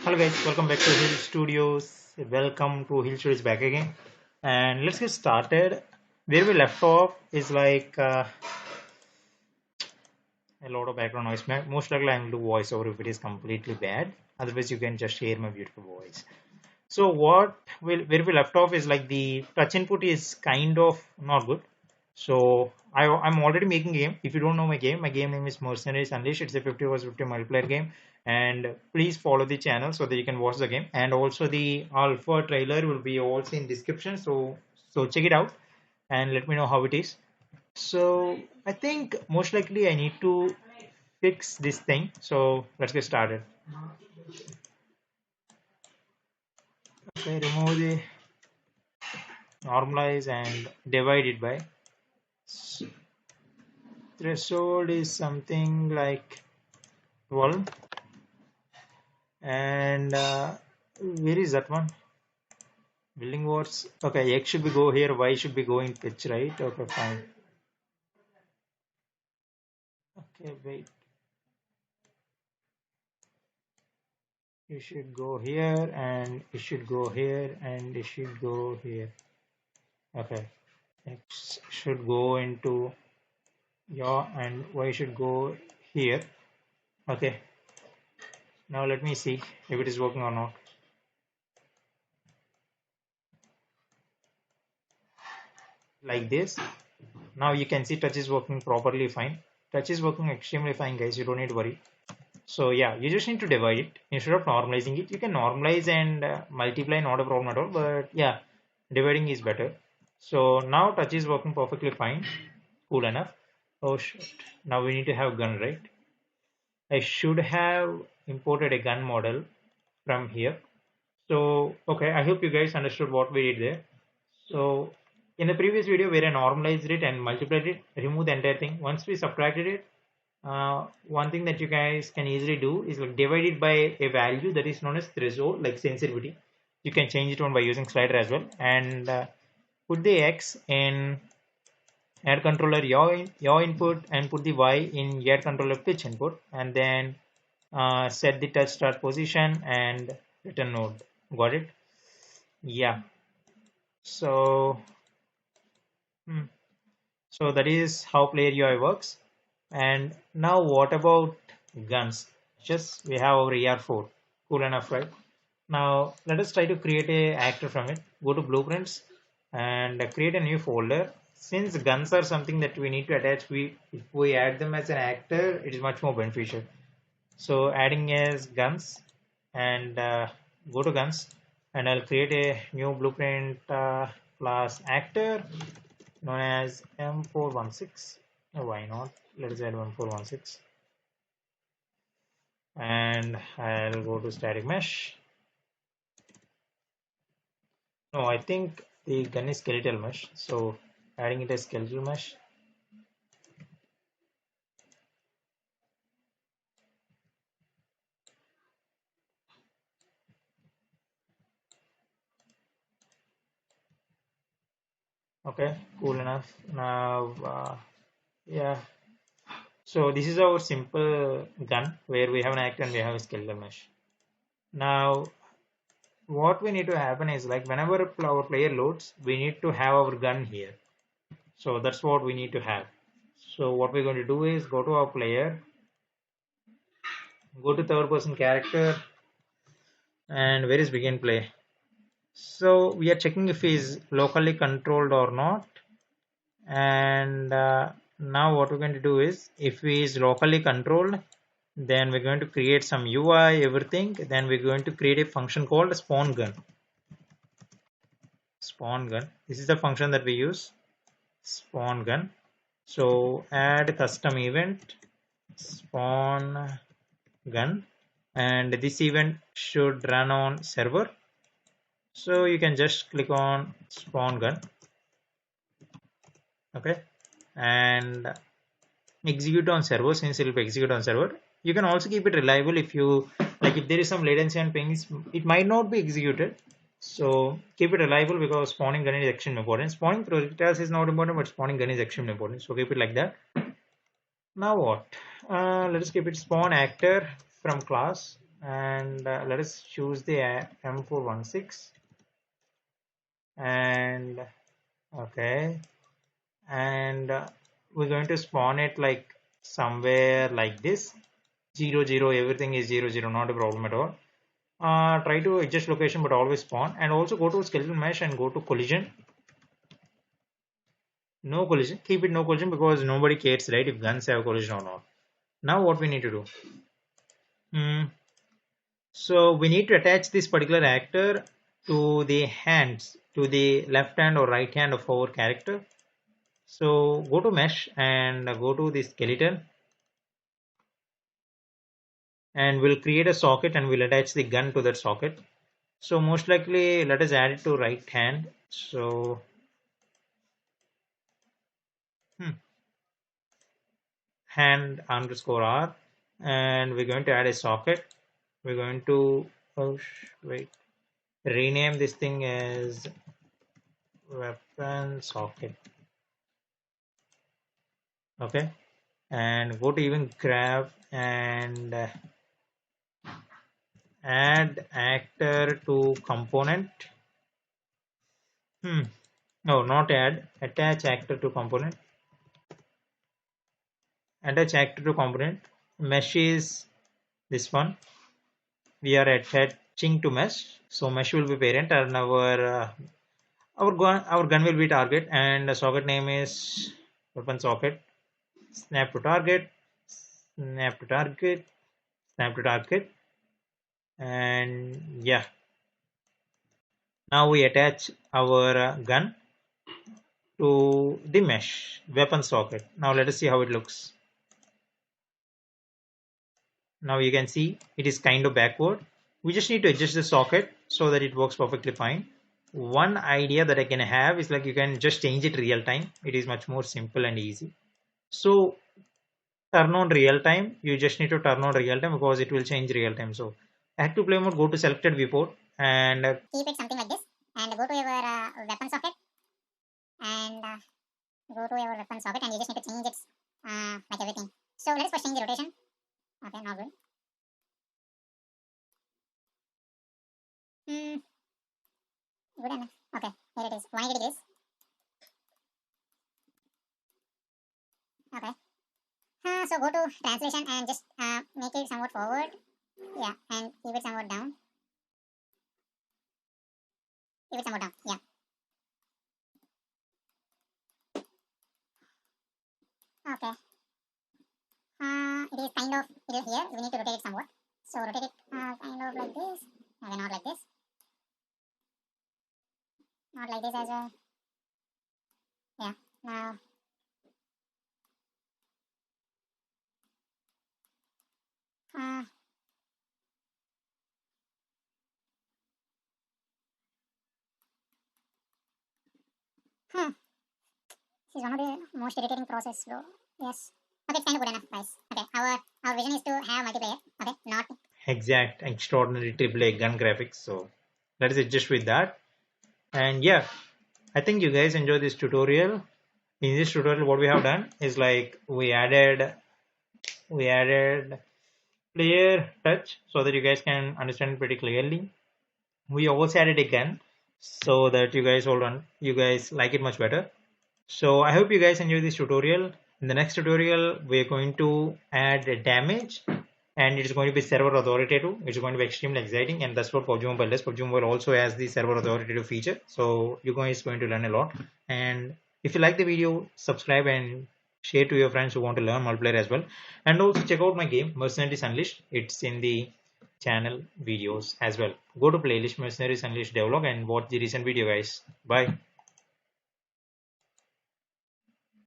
Hello guys, welcome back to Hill Studios. Welcome to Hill Studios back again. And let's get started. Where we left off is a lot of background noise. Most likely I will do voiceover if it is completely bad. Otherwise you can just hear my beautiful voice. So where we left off is like the touch input is kind of not good. So I'm already making a game. If you don't know my game name is Mercenaries Unleashed. It's a 50 vs 50 multiplayer game. And please follow the channel so that you can watch the game. And also the alpha trailer will be also in description. So check it out and let me know how it is. So I think most likely I need to fix this thing. So let's get started. Okay, remove the normalize and divide it by threshold is something like 12 and where is that one? Building words. Okay, x should be go here, y should be going pitch, right? Okay, fine. Okay, wait, you should go here and it should go here and it should go here. Okay, x should go into your and y should go here. Okay, now let me see if it is working or not. Like this. Now you can see touch is working properly fine. Touch is working extremely fine, guys. You don't need to worry. So yeah, you just need to divide it instead of normalizing it. You can normalize and multiply, not a problem at all. But yeah, dividing is better. So now touch is working perfectly fine. Cool enough. Oh shit. Now we need to have gun, right? I should have imported a gun model from here. So okay, I hope you guys understood what we did there. So in the previous video where I normalized it and multiplied it, remove the entire thing. Once we subtracted it, one thing that you guys can easily do is like divide it by a value that is known as threshold, like sensitivity. You can change it on by using slider as well, and put the x in add controller yaw input and put the y in add controller pitch input, and then set the touch start position and return node. Got it? Yeah. So so that is how player UI works. And now what about guns? Just we have our ER4. Cool enough, right? Now let us try to create a actor from it. Go to blueprints and create a new folder. Since guns are something that we need to attach, if we add them as an actor, it is much more beneficial. So adding as guns and go to guns and I'll create a new blueprint class actor known as M416. Why not? Let's add 1416 and I'll go to static mesh. No, I think the gun is skeletal mesh, so adding it as skeletal mesh. Okay, cool enough. Now yeah, so this is our simple gun where we have an act and we have a skeletal mesh. Now what we need to happen is like whenever our player loads, we need to have our gun here. So that's what we need to have. So what we're going to do is go to our player, go to third person character, and where is begin play? So we are checking if he is locally controlled or not. And now what we're going to do is if he is locally controlled, then we're going to create some UI, everything. Then we're going to create a function called spawn gun. Spawn gun. This is the function that we use. Spawn gun. So add custom event spawn gun, and this event should run on server. So you can just click on spawn gun. Okay, and execute on server. Since it will be execute on server, you can also keep it reliable. If you like, if there is some latency and pings, it might not be executed. So keep it reliable because spawning gun is extremely important. Spawning projectiles is not important, but spawning gun is extremely important. So keep it like that. Now what? Let us keep it spawn actor from class and let us choose the M416 and okay, and we're going to spawn it like somewhere like this 0 0, everything is 0 0, not a problem at all. Try to adjust location but always spawn, and also go to skeletal mesh and go to collision. No collision, keep it no collision because nobody cares, right, if guns have collision or not. Now what we need to do, so we need to attach this particular actor to the hands, to the left hand or right hand of our character. So go to mesh and go to the skeleton, and we'll create a socket and we'll attach the gun to that socket. So most likely let us add it to right hand. So hand underscore R, and we're going to add a socket. We're going to wait, rename this thing as weapon socket. Okay, and go to even grab and add actor to component. No, not add, attach actor to component. Attach actor to component. Mesh is this one. We are attaching to mesh, so mesh will be parent and our gun will be target, and the socket name is weapon socket. Snap to target, snap to target, snap to target, and yeah. Now we attach our gun to the mesh weapon socket. Now let us see how it looks. Now you can see it is kind of backward. We just need to adjust the socket so that it works perfectly fine. One idea that I can have is like you can just change it real time. It is much more simple and easy. So turn on real time. You just need to turn on real time because it will change real time. So active play mode, go to selected viewport and keep it something like this, and go to your weapon socket and go to your weapon socket, and you just need to change it like everything. So let us first change the rotation. Okay, not good. Good enough. Okay, here it is, 180 degrees. Okay. So go to translation and just make it somewhat forward. Yeah, and keep it somewhat down. Keep it somewhat down. Yeah. Okay. It is kind of, it is here. We need to rotate it somewhat. So rotate it kind of like this. Okay, not like this. Not like this as well. Yeah. Now. This is one of the most irritating process, bro. Yes. Okay, it's kind of good enough, guys. Okay, our vision is to have multiplayer. Okay, not exact extraordinary AAA gun graphics. So let us adjust with that. And yeah, I think you guys enjoy this tutorial. In this tutorial, what we have done is like we added player touch so that you guys can understand it pretty clearly. We also added a gun so that you guys like it much better. So I hope you guys enjoy this tutorial. In the next tutorial, we're going to add damage, and it's going to be server authoritative. It's going to be extremely exciting, and that's what PUBG Mobile does. PUBG Mobile also has the server authoritative feature, so you guys going to learn a lot. And if you like the video, subscribe and share to your friends who want to learn multiplayer as well. And also check out my game Mercenaries Unleashed. It's in the channel videos as well. Go to playlist Mercenaries Unleashed Devlog and watch the recent video, guys. Bye.